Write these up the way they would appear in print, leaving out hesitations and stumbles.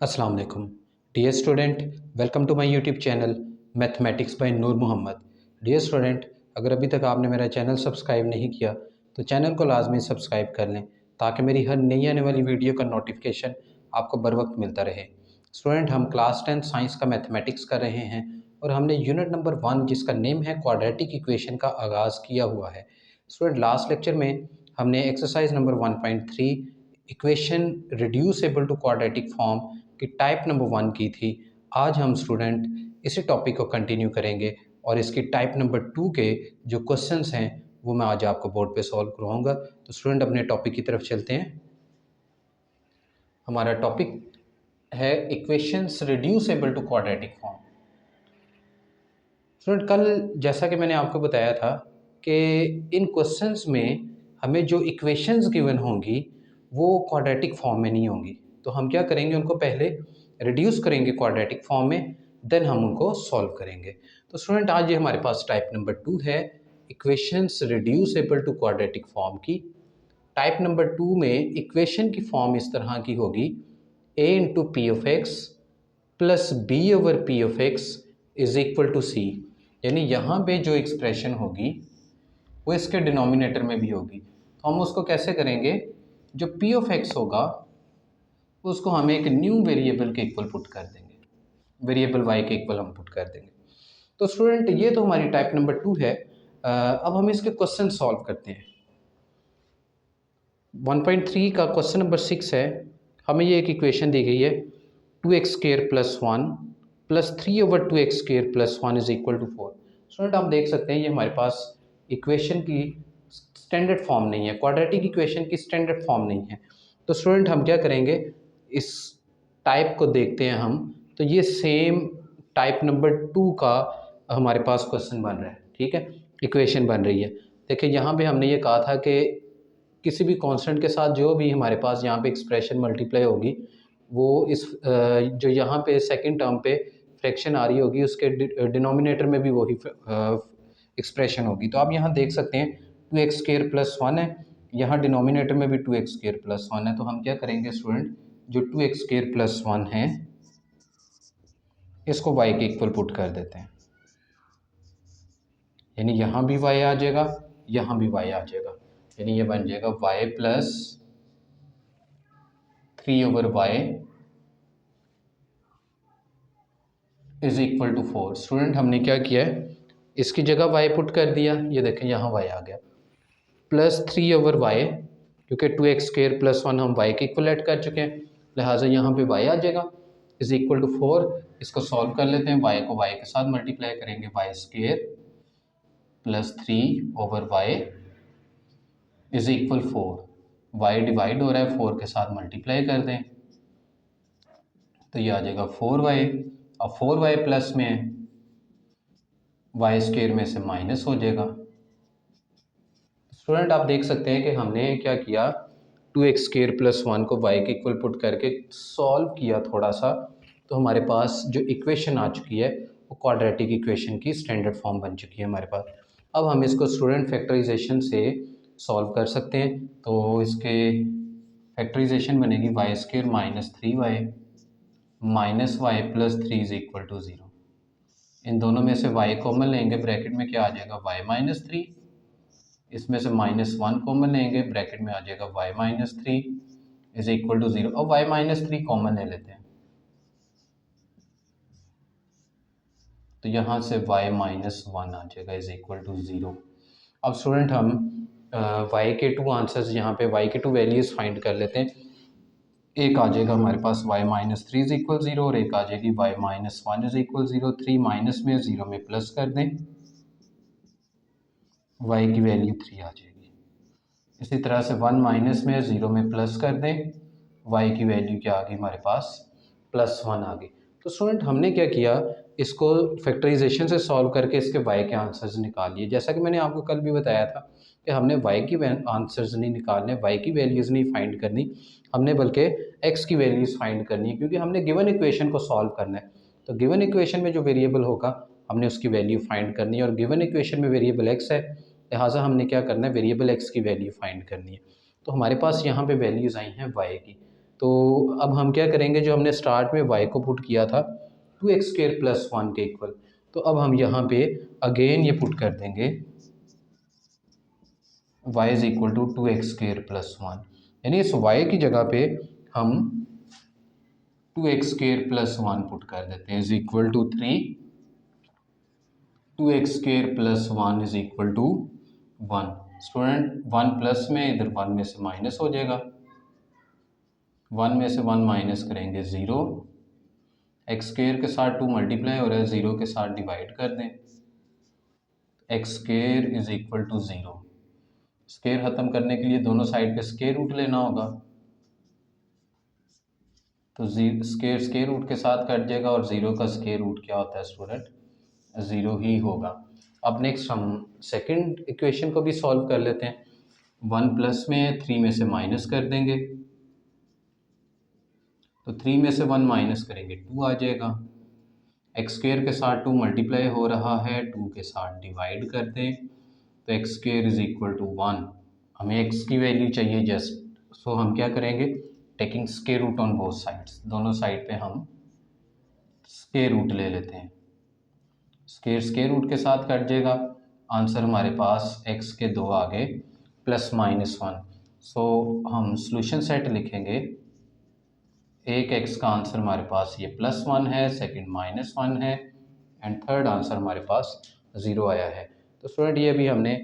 अस्सलाम वालेकुम dear student, welcome to my YouTube channel mathematics by Noor Mohammad. Dear student, अगर अभी तक आपने मेरा चैनल सब्सक्राइब नहीं किया तो चैनल को लाजमी सब्सक्राइब कर लें ताकि मेरी हर नई आने वाली वीडियो का नोटिफिकेशन आपको बर वक्त मिलता रहे। स्टूडेंट, हम क्लास 10 साइंस का मैथमेटिक्स कर रहे हैं और हमने यूनिट नंबर 1 जिसका नेम है क्वाड्रेटिक इक्वेशन का आगाज़ किया हुआ है। स्टूडेंट, लास्ट लेक्चर में हमने exercise number 1.3 equation reducible to quadratic form की टाइप नंबर 1 की थी। आज हम स्टूडेंट इसी टॉपिक को कंटिन्यू करेंगे और इसकी टाइप नंबर 2 के जो क्वेश्चंस हैं वो मैं आज आपको बोर्ड पे सॉल्व करवाऊंगा। तो स्टूडेंट, अपने टॉपिक की तरफ चलते हैं। हमारा टॉपिक है equations reducible to quadratic form. Student, कल जैसा कि मैंने आपको बताया था कि इन क्वेश्चंस में हमें जो इक्वेशंस गिवन होंगी वो क्वाड्रेटिक फॉर्म में नहीं होंगी। तो हम क्या करेंगे, उनको पहले रिड्यूस करेंगे क्वाड्रेटिक फॉर्म में, देन हम उनको सॉल्व करेंगे। तो स्टूडेंट, आज ये हमारे पास टाइप नंबर 2 है, equations reducible to quadratic form की। टाइप नंबर 2 में इक्वेशन की फॉर्म इस तरह की होगी, a into p of x plus b over p of x is equal to c. यानी यहाँ पे जो एक्सप्रेशन होगी वो इसके डिनोमिनेटर में भी होगी। तो हम उसको कैसे करेंगे, जो पी ऑफ एक्स होगा उसको हम एक न्यू वेरिएबल के इक्वल पुट कर देंगे, वेरिएबल वाई के इक्वल हम पुट कर देंगे। तो स्टूडेंट, ये तो हमारी टाइप नंबर 2 है। अब हम इसके क्वेश्चन सॉल्व करते हैं। 1.3 का क्वेश्चन नंबर 6 है। हमें ये एक इक्वेशन दी गई है, 2x² + 1 plus 3/2x² + 1 is equal to 4। Student, आप देख सकते हैं ये हमारे पास इक्वेशन की स्टैंडर्ड फॉर्म नहीं है, क्वाड्रेटिक इक्वेशन की स्टैंडर्ड फॉर्म नहीं है। तो स्टूडेंट, हम क्या करेंगे, इस टाइप को देखते हैं हम। तो ये सेम टाइप नंबर 2 का हमारे पास क्वेश्चन बन रहा है, ठीक है, इक्वेशन बन रही है। देखिए, यहाँ पे हमने ये कहा था कि किसी भी कांस्टेंट के साथ जो भी हमारे पास यहाँ पे एक्सप्रेशन मल्टीप्लाई होगी वो इस जो यहाँ पे सेकंड टर्म पे फ्रैक्शन आ रही होगी उसके डिनोमिनेटर में भी वही एक्सप्रेशन होगी। तो आप यहाँ देख सकते हैं 2x² + 1 है, यहाँ डिनोमिनेटर में भी 2x² + 1 है। तो हम क्या करेंगे स्टूडेंट, जो 2x² + 1 है इसको y के इक्वल पुट कर देते हैं। यानी यहाँ भी y आ जाएगा, यहाँ भी y आ जाएगा। यानी ये बन जाएगा y + 3/y is equal to 4। Student, हमने क्या किया है, इसकी जगह y पुट कर दिया। ये देखें यहाँ y आ गया, प्लस 3/y, क्योंकि 2x² + 1 हम y के इक्वल ऐड कर चुके हैं, लिहाजा यहाँ पे y आ जाएगा इज इक्वल टू 4। इसको सॉल्व कर लेते हैं, y को y के साथ मल्टीप्लाई करेंगे, y² + 3/y is equal 4। y divide हो रहा है, 4 के साथ मल्टीप्लाई कर दें तो ये आ जाएगा 4y। अब 4y प्लस में है, y² में से माइनस हो जाएगा। स्टूडेंट, आप देख सकते हैं कि हमने क्या किया, 2x² + 1 को y के इक्वल पुट करके सॉल्व किया थोड़ा सा, तो हमारे पास जो इक्वेशन आ चुकी है वो क्वाड्रेटिक इक्वेशन की स्टैंडर्ड फॉर्म बन चुकी है हमारे पास। अब हम इसको स्टूडेंट फैक्टराइजेशन से सॉल्व कर सकते हैं। तो इसके फैक्टराइजेशन बनेगी y² - 3y -y + 3 is equal to 0। इन दोनों में से y कॉमन लेंगे, ब्रैकेट में क्या आ जाएगा, y - 3। इसमें से -1 कॉमन लेंगे, ब्रैकेट में आ जाएगा y - 3 इज इक्वल टू 0। अब y - 3 कॉमन ले लेते हैं, तो यहाँ से y - 1 आ जाएगा इज इक्वल टू 0। अब स्टूडेंट, हम y के 2 आंसर्स, यहाँ पे y के 2 वैल्यूज़ फाइंड कर लेते हैं। एक आ जाएगा हमारे पास y - 3 इज इक्वल 0 और एक आ जाएगी y - 1 इज इक्वल 0। 3 माइनस में, 0 में प्लस कर दें, y की वैल्यू 3 आ जाएगी। इसी तरह से 1 माइनस में, 0 में प्लस कर दें, y की वैल्यू क्या आ गई हमारे पास, +1 आ गई। तो स्टूडेंट, हमने क्या किया, इसको फैक्टराइजेशन से सॉल्व करके इसके y के आंसर्स निकाल लिए। जैसा कि मैंने आपको कल भी बताया था कि हमने y की आंसर्स नहीं निकालने, y की वैल्यूज़ नहीं फाइंड करनी, हमने बल्कि x की वैल्यूज़ फाइंड करनी है, क्योंकि हमने गिवन इक्वेशन को सॉल्व करना है। तो गिवन इक्वेशन में जो वेरिएबल होगा हमने उसकी वैल्यू फाइंड करनी है, और गिवन इक्वेशन में वेरिएबल x है, लिहाजा हमने क्या करना है, वेरिएबल x की वैल्यू फाइंड करनी है। तो हमारे पास यहाँ पे वैल्यूज़ आई हैं y की। तो अब हम क्या करेंगे, जो हमने स्टार्ट में y को पुट किया था 2x² + 1 के इक्वल, तो अब हम यहाँ पे अगेन ये पुट कर देंगे y is equal to 2x² + 1, यानी इस y की जगह पे हम 2x² + 1 पुट कर देते हैं is equal to 3, 2x² + 1 is equal to 1। Student 1 plus में, इधर 1 में से माइनस हो जाएगा, 1 में से 1 माइनस करेंगे 0, x² के साथ 2 मल्टीप्लाई हो रहा है, 0 के साथ डिवाइड कर दें, x² is equal to 0। Square ख़त्म करने के लिए दोनों साइड पे स्केयर रूट लेना होगा, तो स्केयर रूट के साथ कट जाएगा और 0 का स्केयर रूट क्या होता है स्टूडेंट, 0 ही होगा। अब नेक्स्ट हम सेकंड इक्वेशन को भी सॉल्व कर लेते हैं। 1 प्लस में 3 में से माइनस कर देंगे, तो 3 में से 1 माइनस करेंगे 2 आ जाएगा, x² के साथ 2 मल्टीप्लाई हो रहा है, 2 के साथ डिवाइड कर दें, तो x² इज़ इक्वल टू 1। हमें x की वैल्यू चाहिए जस्ट, सो हम क्या करेंगे, taking square root on both sides, दोनों साइड पे हम स्क्वायर रूट ले लेते हैं, स्क्वायर रूट के साथ कट जाएगा, आंसर हमारे पास x के 2 आ गए +-1। सो हम सॉल्यूशन सेट लिखेंगे, एक x का आंसर हमारे पास ये +1 है, सेकंड -1 है, एंड थर्ड आंसर हमारे पास 0 आया है। तो स्टूडेंट ये भी हमने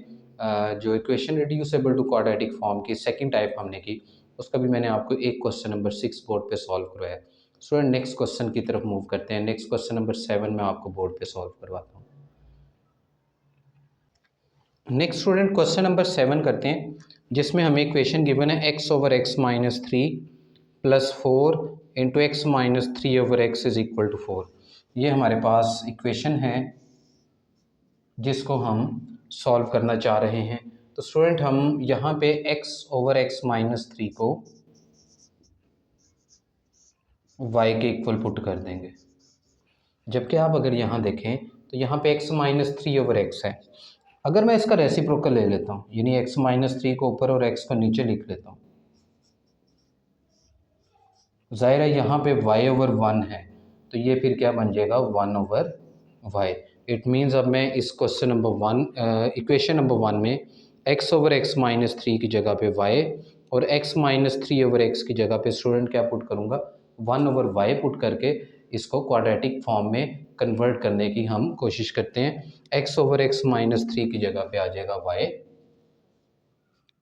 जो equation reducible to quadratic form की सेकंड टाइप हमने की, उसका भी मैंने आपको एक क्वेश्चन नंबर 6 बोर्ड पे सॉल्व करवाया। स्टूडेंट नेक्स्ट क्वेश्चन की तरफ मूव करते हैं। नेक्स्ट क्वेश्चन नंबर 7 मैं आपको बोर्ड पे सॉल्व करवाता हूँ। नेक्स्ट स्टूडेंट क्वेश्चन नंबर 7 करते हैं, जिसमें हमें इक्वेशन गिवन है x/(x-3) + 4 × x-3/x is equal to 4। ये हमारे पास इक्वेशन है जिसको हम सॉल्व करना चाह रहे हैं। तो स्टूडेंट हम यहाँ पे x/(x-3) को y के इक्वल पुट कर देंगे, जबकि आप अगर यहाँ देखें तो यहाँ पे x-3/x है। अगर मैं इसका रेसिप्रोकल ले लेता हूँ, यानी x-3 को ऊपर और x को नीचे लिख लेता हूँ, ज़ाहिर है यहाँ पे y/1 है, तो ये फिर क्या बन जाएगा 1/y। इट मीन्स अब मैं इस क्वेश्चन नंबर 1 इक्वेशन नंबर 1 में x/(x-3) की जगह पे y और x-3/x की जगह पे स्टूडेंट क्या पुट करूँगा, 1/y पुट करके इसको क्वाड्रेटिक फॉर्म में कन्वर्ट करने की हम कोशिश करते हैं। x/(x-3) की जगह पे आ जाएगा y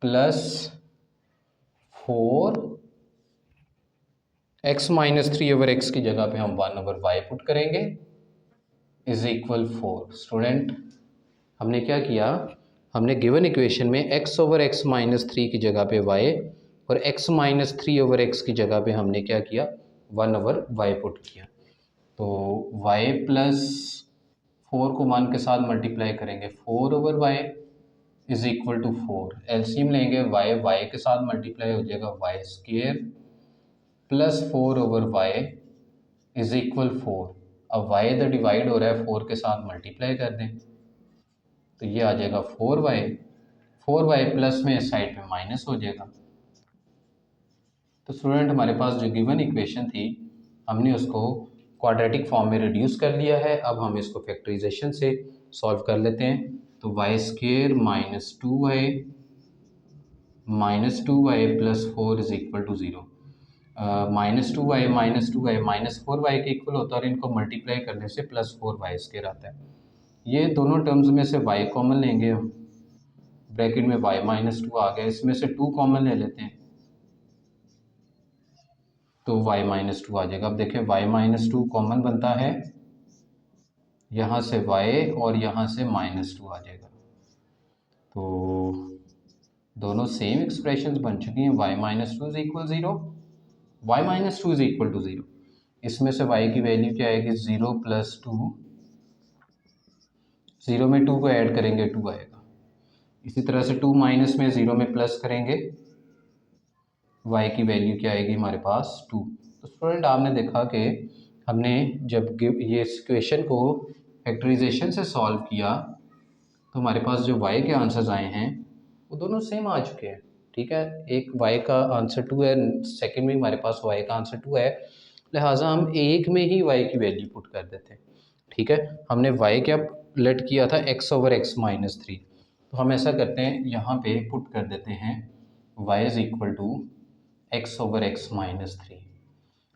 + 4, x-3/x की जगह पे हम 1/y पुट करेंगे इज इक्वल 4। स्टूडेंट हमने क्या किया, हमने गिवन इक्वेशन में x/(x-3) की जगह पे y और x-3/x की जगह पे हमने क्या किया, 1/y पुट किया। तो y + 4 को 1 के साथ मल्टीप्लाई करेंगे, 4/y is equal to 4। LCM लेंगे, y के साथ मल्टीप्लाई हो जाएगा, y² + 4/y इज इक्वल 4। अब y इधर डिवाइड हो रहा है, 4 के साथ मल्टीप्लाई कर दें, तो ये आ जाएगा 4y प्लस में इस साइड पे माइनस हो जाएगा। तो स्टूडेंट हमारे पास जो गिवन इक्वेशन थी, हमने उसको क्वाड्रेटिक फॉर्म में रिड्यूस कर लिया है। अब हम इसको फैक्टराइजेशन से सॉल्व कर लेते हैं। तो y² - 2y + 4 is equal to 0। -2y -4y के इक्वल होता है और इनको मल्टीप्लाई करने से +4y² आता है। ये दोनों टर्म्स में से y कॉमन लेंगे हम, ब्रैकेट में y - 2 आ गया, इसमें से 2 कॉमन ले लेते हैं, तो y - 2 आ जाएगा। अब देखें y - 2 कॉमन बनता है, यहाँ से y और यहाँ से -2 आ जाएगा, तो दोनों सेम एक्सप्रेशंस बन चुकी हैं। y - 2 is equal 0, y - 2 is equal to 0। इसमें से y की वैल्यू क्या आएगी, 0 + 2, 0 में 2 को ऐड करेंगे 2 आएगा। इसी तरह से 2 माइनस में 0 में प्लस करेंगे, y की वैल्यू क्या आएगी हमारे पास 2। तो स्टूडेंट आपने देखा कि हमने जब ये इक्वेशन को फैक्टराइजेशन से सॉल्व किया, तो हमारे पास जो y के आंसर्स आए हैं वो दोनों सेम आ चुके हैं। ठीक है, एक y का आंसर 2 है, सेकंड में हमारे पास y का आंसर 2 है, लिहाजा हम एक में ही y की वैल्यू पुट कर देते हैं। ठीक है, हमने y क्या लेट किया था x ओवर x माइनस 3, तो हम ऐसा करते हैं यहाँ पे पुट कर देते हैं y is equal to X over X minus 3,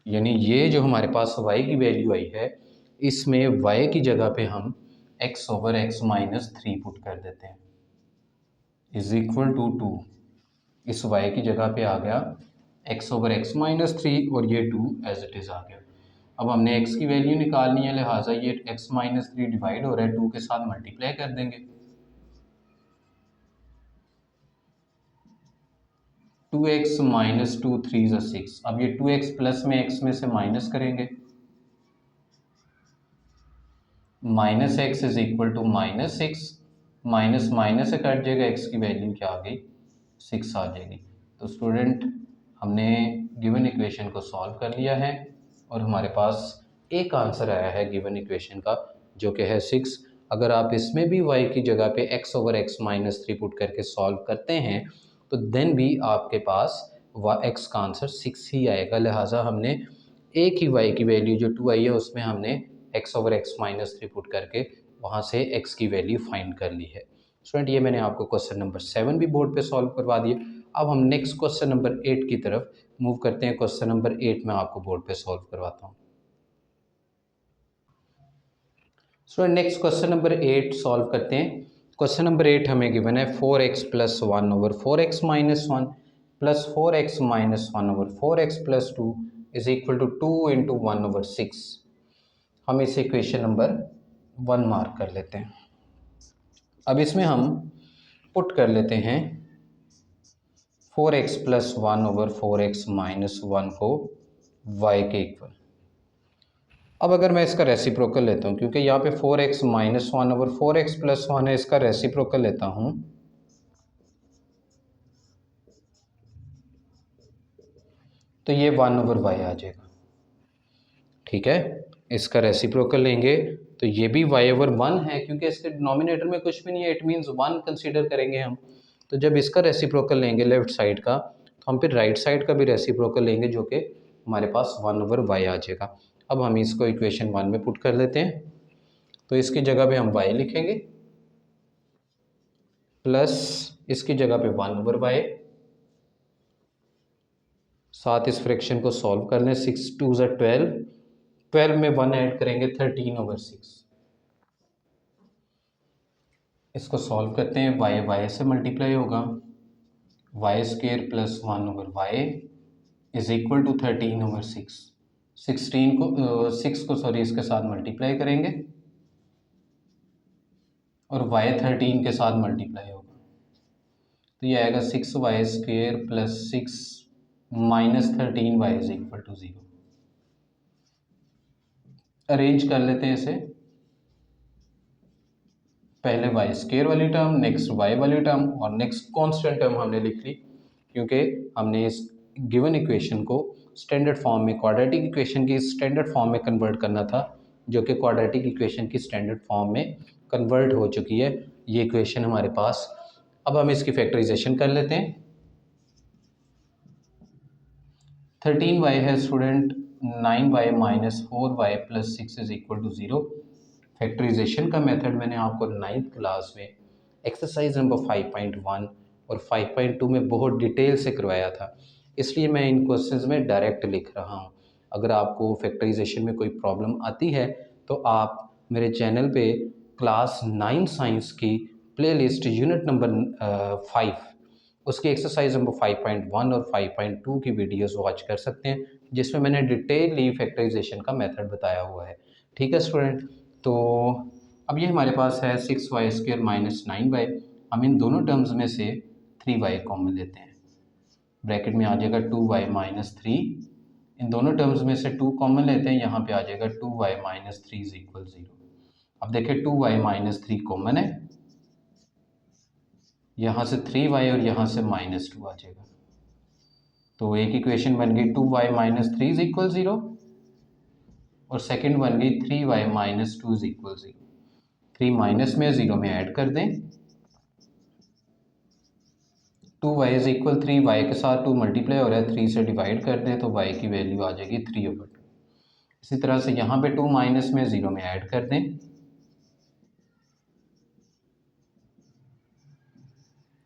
यानी ये जो हमारे पास y की वैल्यू आई है इसमें y की जगह पे हम x over X minus 3 put कर देते हैं इज इक्वल टू 2। इस y की जगह पे आ गया x ओवर एक्स माइनस 3 और ये 2 एज इट इज़ आ गया। अब हमने x की वैल्यू निकालनी है, लिहाजा ये x माइनस 3 डिवाइड हो रहा है 2 के साथ मल्टीप्लाई कर देंगे। 2x माइनस 2 3 ज़ा 6। अब ये 2x प्लस में x में से माइनस करेंगे, minus X is equal to minus 6, minus minus से कट जाएगा, x की वैल्यू क्या आ गई 6 आ जाएगी। तो स्टूडेंट हमने गिवन इक्वेशन को सॉल्व कर लिया है और हमारे पास एक आंसर आया है गिवन इक्वेशन का जो कि है 6। अगर आप इसमें भी y की जगह पे x over X minus 3 put करके सॉल्व करते हैं तो देन भी आपके पास x का आंसर 6 ही आएगा। लिहाजा हमने एक ही y की वैल्यू जो 2 आई है उसमें हमने x over X minus 3 put करके वहाँ से x की वैल्यू फाइंड कर ली है। स्टूडेंट ये मैंने आपको क्वेश्चन नंबर 7 भी बोर्ड पे सॉल्व करवा दिया। अब हम नेक्स्ट क्वेश्चन नंबर 8 की तरफ मूव करते हैं। क्वेश्चन नंबर 8 मैं आपको बोर्ड पे सॉल्व करवाता हूँ। Student next question number 8 solve करते हैं। क्वेश्चन नंबर 8 हमें गिवन है 4x plus 1 over 4x minus 1 plus 4x minus 1 over 4x plus 2 is equal to 2 into 1 over 6। हम इसे इक्वेशन नंबर 1 मार्क कर लेते हैं। अब इसमें हम पुट कर लेते हैं 4x plus 1 over 4x minus 1 को y के इक्वल। अब अगर मैं इसका रेसिप्रोकल लेता हूँ, क्योंकि यहाँ पे 4x minus 1 over 4x plus 1 है, इसका रेसिप्रोकल लेता हूँ तो ये 1 ओवर y आ जाएगा। ठीक है, इसका रेसिप्रोकल लेंगे तो ये भी y ओवर 1 है, क्योंकि इसके डिनोमिनेटर में कुछ भी नहीं है, इट मीन्स 1 कंसीडर करेंगे हम। तो जब इसका रेसिप्रोकल लेंगे लेफ्ट साइड का तो हम फिर राइट साइड का भी रेसिप्रोकल लेंगे जो कि हमारे पास 1 ओवर y आ जाएगा। अब हम इसको इक्वेशन 1 में पुट कर लेते हैं, तो इसकी जगह पे हम y लिखेंगे प्लस इसकी जगह पे 1 ओवर y, साथ इस फ्रैक्शन को सॉल्व कर लें, 6 2 ज़ा 12, 12 में 1 ऐड करेंगे 13 ओवर 6। इसको सॉल्व करते हैं, y y से मल्टीप्लाई होगा, Y square plus 1 over Y is equal to 13 over 6। 16 को 6 को सॉरी इसके साथ मल्टीप्लाई करेंगे और y 13 के साथ मल्टीप्लाई होगा, तो ये आएगा 6y square plus 6 minus 13y is equal to 0। Arrange कर लेते हैं इसे, पहले y स्क्र वाली टर्म, नेक्स्ट y वाली टर्म और नेक्स्ट कांस्टेंट टर्म हमने लिख ली, क्योंकि हमने इस गिवन इक्वेशन को स्टैंडर्ड फॉर्म में, क्वाड्रेटिक इक्वेशन की स्टैंडर्ड फॉर्म में कन्वर्ट करना था, जो कि क्वाड्रेटिक इक्वेशन की स्टैंडर्ड फॉर्म में कन्वर्ट हो चुकी है ये इक्वेशन हमारे पास। अब हम इसकी फैक्टराइजेशन कर लेते हैं। 13y है student, 9y minus 4y plus 6 is equal to 0। Factorization का मेथड मैंने आपको 9th क्लास में एक्सरसाइज नंबर 5.1 और 5.2 में बहुत डिटेल से करवाया था, इसलिए मैं इन क्वेश्चंस में डायरेक्ट लिख रहा हूँ। अगर आपको फैक्टराइजेशन में कोई प्रॉब्लम आती है तो आप मेरे चैनल पे क्लास 9 साइंस की प्लेलिस्ट यूनिट नंबर 5 उसकी एक्सरसाइज नंबर 5.1 और 5.2 की वीडियोस वॉच कर सकते हैं, जिसमें मैंने डिटेलली फैक्टराइजेशन का मेथड बताया हुआ है। ठीक है स्टूडेंट, तो अब ये हमारे पास है 6y स्क्र माइनस 9y। हम इन दोनों टर्म्स में से 3y कॉमन लेते हैं, ब्रैकेट में आ जाएगा 2y माइनस 3। इन दोनों टर्म्स में से 2 कॉमन लेते हैं, यहाँ पे आ जाएगा 2y माइनस 3 इज इक्वल 0। अब देखिए 2y माइनस 3 कॉमन है, यहाँ से 3y और यहाँ से माइनस 2 आ जाएगा, तो एक इक्वेशन बन गई 2y माइनस 3 इज इक्वल 0 और सेकंड बन गई 3y minus 2 is equal 0। 3 minus में 0 में ऐड कर दें 2y इज इक्वल 3, वाई के साथ 2 मल्टीप्लाई हो रहा है, 3 से डिवाइड कर दें तो y की वैल्यू आ जाएगी 3/2। इसी तरह से यहाँ पे 2 माइनस में 0 में ऐड कर दें,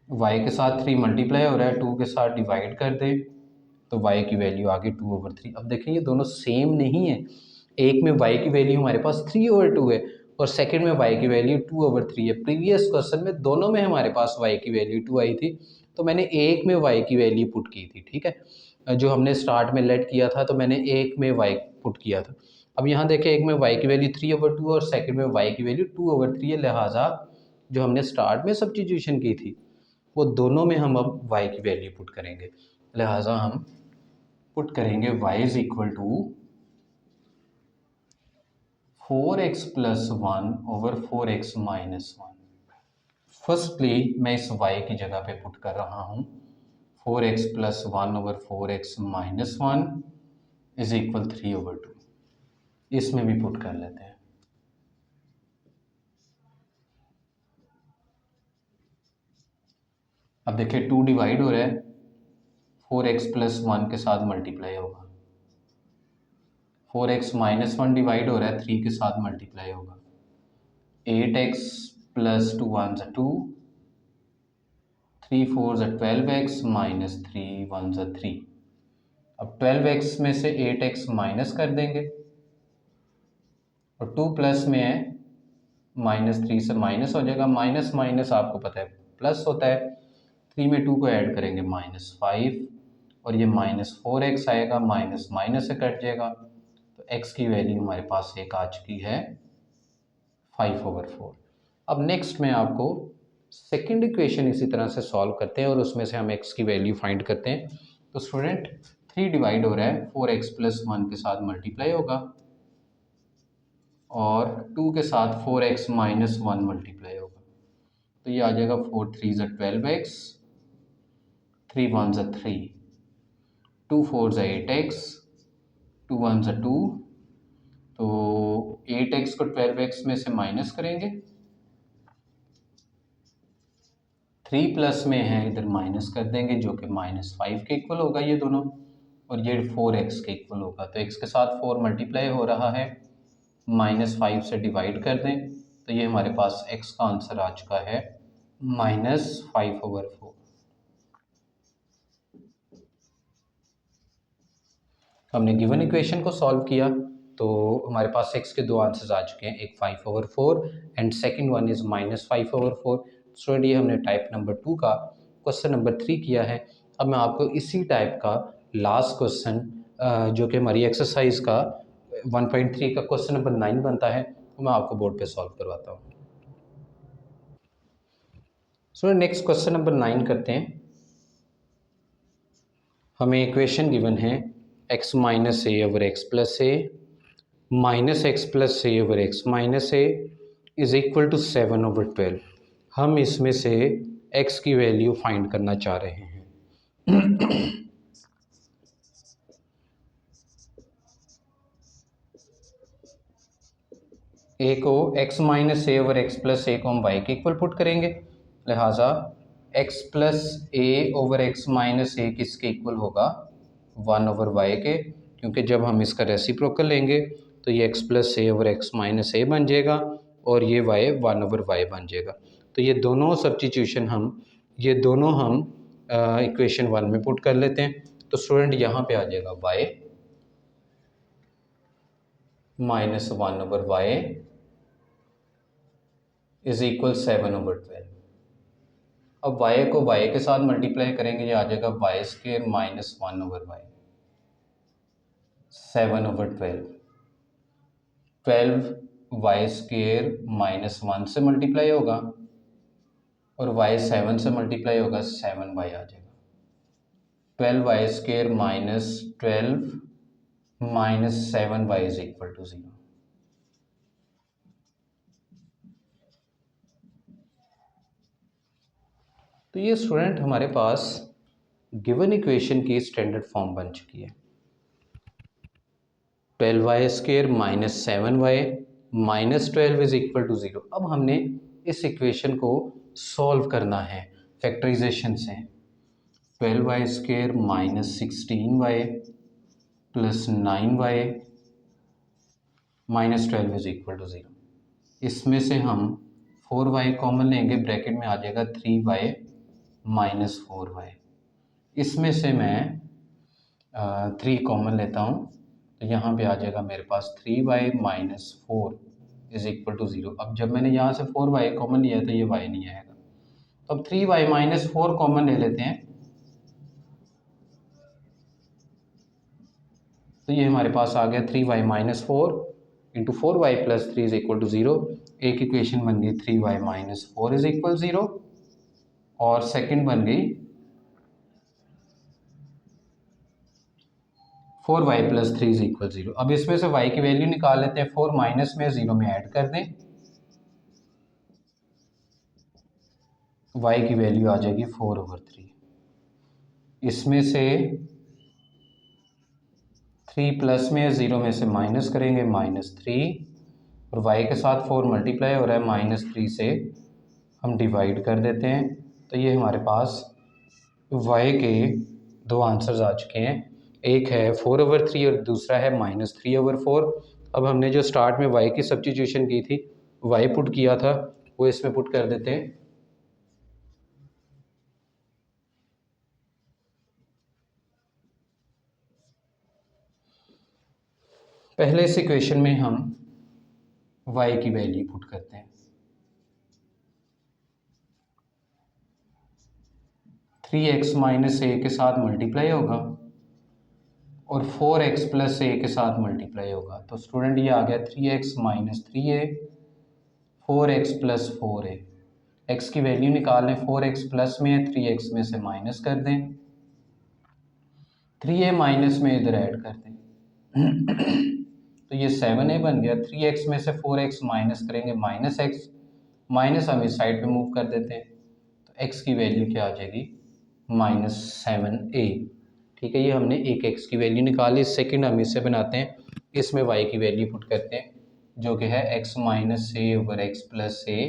y के साथ 3 मल्टीप्लाई हो रहा है, 2 के साथ डिवाइड कर दें तो y की वैल्यू आ गई 2/3। अब देखें ये दोनों सेम नहीं है, एक में y की वैल्यू हमारे पास 3/2 है और सेकंड में y की वैल्यू 2/3 है। प्रीवियस क्वेश्चन में दोनों में हमारे पास y की वैल्यू 2 आई थी, तो मैंने एक में y की वैल्यू पुट की थी, ठीक है। जो हमने स्टार्ट में लेट किया था तो मैंने एक में y पुट किया था। अब यहाँ देखें एक में y की वैल्यू 3/2 और सेकंड में y की वैल्यू 2/3 है, लिहाजा जो हमने स्टार्ट में सब्स्टिट्यूशन की थी वो दोनों में हम अब y की वैल्यू पुट करेंगे। लिहाजा हम पुट करेंगे y is equal to 4x plus 1/4x-1। Firstly मैं इस y की जगह पे पुट कर रहा हूँ 4x plus 1/4x-1 is equal 3/2। इसमें भी पुट कर लेते हैं। अब देखिए 2 डिवाइड हो रहा है, 4x प्लस 1 के साथ मल्टीप्लाई होगा, 4x-1 डिवाइड हो रहा है, 3 के साथ मल्टीप्लाई होगा, 8x प्लस 2 1 2, 3 4 12x माइनस 3 1 3। अब 12x में से 8x माइनस कर देंगे और 2 प्लस में है, -3 से माइनस हो जाएगा, माइनस माइनस आपको पता है प्लस होता है, 3 में 2 को ऐड करेंगे -5 और ये -4x आएगा, माइनस माइनस से कट जाएगा तो x की वैल्यू हमारे पास एक आ चुकी है 5/4। अब नेक्स्ट में आपको सेकेंड इक्वेशन इसी तरह से सॉल्व करते हैं और उसमें से हम x की वैल्यू फाइंड करते हैं। तो स्टूडेंट 3 डिवाइड हो रहा है, 4x प्लस 1 के साथ मल्टीप्लाई होगा और 2 के साथ 4x माइनस 1 मल्टीप्लाई होगा, तो ये आ जाएगा 4 3 12x, 3 1 3, 2 4 8x, 2 1 2, तो 8x को 12x में से माइनस करेंगे, 3 प्लस में है इधर माइनस कर देंगे जो कि -5 के इक्वल होगा ये दोनों, और ये 4x के इक्वल होगा, तो x के साथ 4 मल्टीप्लाई हो रहा है, -5 से डिवाइड कर दें तो ये हमारे पास x का आंसर आ चुका है -5/4। हमने गिवन इक्वेशन को सॉल्व किया तो हमारे पास x के दो आंसर्स आ चुके हैं, एक 5/4 and second one is -5/4। Student ये हमने टाइप नंबर 2 का क्वेश्चन नंबर 3 किया है। अब मैं आपको इसी टाइप का लास्ट क्वेश्चन जो कि हमारी एक्सरसाइज का 1.3 का क्वेश्चन नंबर 9 बनता है, वो मैं आपको बोर्ड पे सॉल्व करवाता हूँ। स्टूडेंट नेक्स्ट क्वेश्चन नंबर 9 करते हैं। हमें इक्वेशन गिवन है x minus A over X plus A minus X plus A over X minus A is equal to 7/12। हम इसमें से x की वैल्यू फाइंड करना चाह रहे हैं। a को x minus A over X plus ए को हम y के इक्वल पुट करेंगे, लिहाजा x plus A over X minus ए किसके इक्वल होगा 1/y के, क्योंकि जब हम इसका रेसिप्रोकल लेंगे तो ये x plus A over X minus ए बन जाएगा और ये y 1/y बन जाएगा। तो ये दोनों सब्स्टिट्यूशन ये दोनों हम इक्वेशन 1 में पुट कर लेते हैं। तो स्टूडेंट यहाँ पे आ जाएगा y minus 1/y is equal 7/12। अब y को y के साथ मल्टीप्लाई करेंगे, ये आ जाएगा y² minus 1/y 7/12। 12y² minus 1 से मल्टीप्लाई होगा और y 7 से मल्टीप्लाई होगा, 7y आ जाएगा। 12y² minus 12 minus 7y is equal to 0। तो ये स्टूडेंट हमारे पास गिवन इक्वेशन की स्टैंडर्ड फॉर्म बन चुकी है। 12y² minus 7y minus 12 is equal to 0। अब हमने इस इक्वेशन को सॉल्व करना है फैक्टराइजेशन से। 12y² minus 16y plus 9y minus 12 is equal to 0। इसमें से हम 4y कॉमन लेंगे, ब्रैकेट में आ जाएगा 3y माइनस 4y। इसमें से मैं 3 कॉमन लेता हूँ, तो यहाँ पे आ जाएगा मेरे पास 3y minus 4 is equal to 0। अब जब मैंने यहाँ से 4y कॉमन लिया तो ये y नहीं आएगा, तो अब 3y माइनस 4 कॉमन ले लेते हैं, तो ये हमारे पास आ गया 3y minus 4 into 4y plus 3 is equal to 0। एक इक्वेशन बन गई 3y माइनस 4 इज इक्वल 0, और सेकंड बन गई 4y प्लस 3 इज इक्वल 0। अब इसमें से y की वैल्यू निकाल लेते हैं, 4 माइनस में 0 में ऐड कर दें, y की वैल्यू आ जाएगी 4/3। इसमें से 3 प्लस में 0 में से माइनस करेंगे, -3, और y के साथ 4 मल्टीप्लाई हो रहा है, -3 से हम डिवाइड कर देते हैं, तो ये हमारे पास y के दो आंसर्स आ चुके हैं। एक है 4/3 और दूसरा है -3/4। अब हमने जो स्टार्ट में y की सब्स्टिट्यूशन की थी, y पुट किया था, वो इसमें पुट कर देते हैं। पहले इस इक्वेशन में हम y की वैल्यू पुट करते हैं। 3x माइनस a के साथ मल्टीप्लाई होगा और 4x प्लस a के साथ मल्टीप्लाई होगा, तो स्टूडेंट ये आ गया 3x minus 3a, 4x plus 4a। x की वैल्यू निकालें, 4x प्लस में है, 3x में से माइनस कर दें, 3a माइनस में इधर ऐड कर दें तो ये 7a बन गया। 3x में से 4x माइनस करेंगे, -x, माइनस हम इस साइड पे मूव कर देते हैं, तो x की वैल्यू क्या आ जाएगी, -7a। ठीक है, ये हमने एक x की वैल्यू निकाली। सेकंड हम इससे बनाते हैं, इसमें y की वैल्यू पुट करते हैं, जो कि है x minus a over x plus a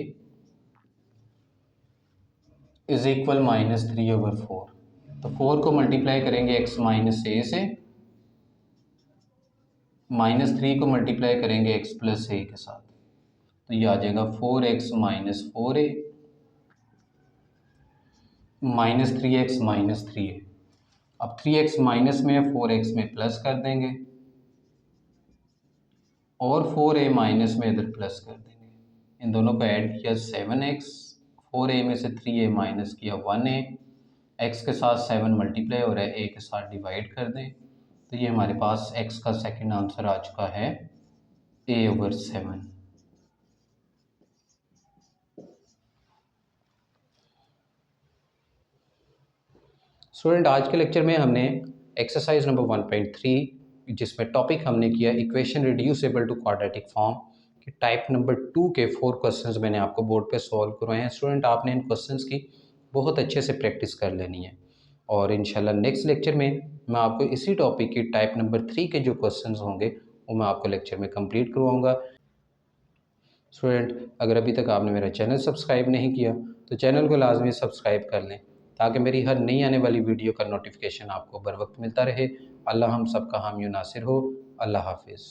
is equal -3/4। तो 4 को मल्टीप्लाई करेंगे x माइनस a से, -3 को मल्टीप्लाई करेंगे x प्लस a के साथ, तो ये आ जाएगा 4x minus 4a -3x minus 3a। अब 3x माइनस में है, 4x में प्लस कर देंगे, और 4a माइनस में इधर प्लस कर देंगे। इन दोनों को ऐड किया 7x, 4a में से 3a माइनस किया 1a, x के साथ 7 मल्टीप्लाई हो रहा है, a के साथ डिवाइड कर दें, तो ये हमारे पास x का सेकंड आंसर आ चुका है a/7। स्टूडेंट, आज के लेक्चर में हमने एक्सरसाइज नंबर 1.3, जिसमें टॉपिक हमने किया equation reducible to quadratic form कि टाइप नंबर 2 के 4 क्वेश्चंस मैंने आपको बोर्ड पे सॉल्व करवाए हैं। स्टूडेंट, आपने इन क्वेश्चंस की बहुत अच्छे से प्रैक्टिस कर लेनी है, और इंशाल्लाह नेक्स्ट लेक्चर में मैं आपको इसी टॉपिक की टाइप नंबर 3 के जो क्वेश्चंस होंगे वो मैं आपको लेक्चर में कंप्लीट करवाऊँगा। स्टूडेंट, अगर अभी तक आपने मेरा चैनल सब्सक्राइब नहीं किया तो चैनल को लाजमी सब्सक्राइब कर लें, ताकि मेरी हर नई आने वाली वीडियो का नोटिफिकेशन आपको बर वक्त मिलता रहे। अल्लाह हम सब का हामी नासिर हो। अल्लाह हाफिज़।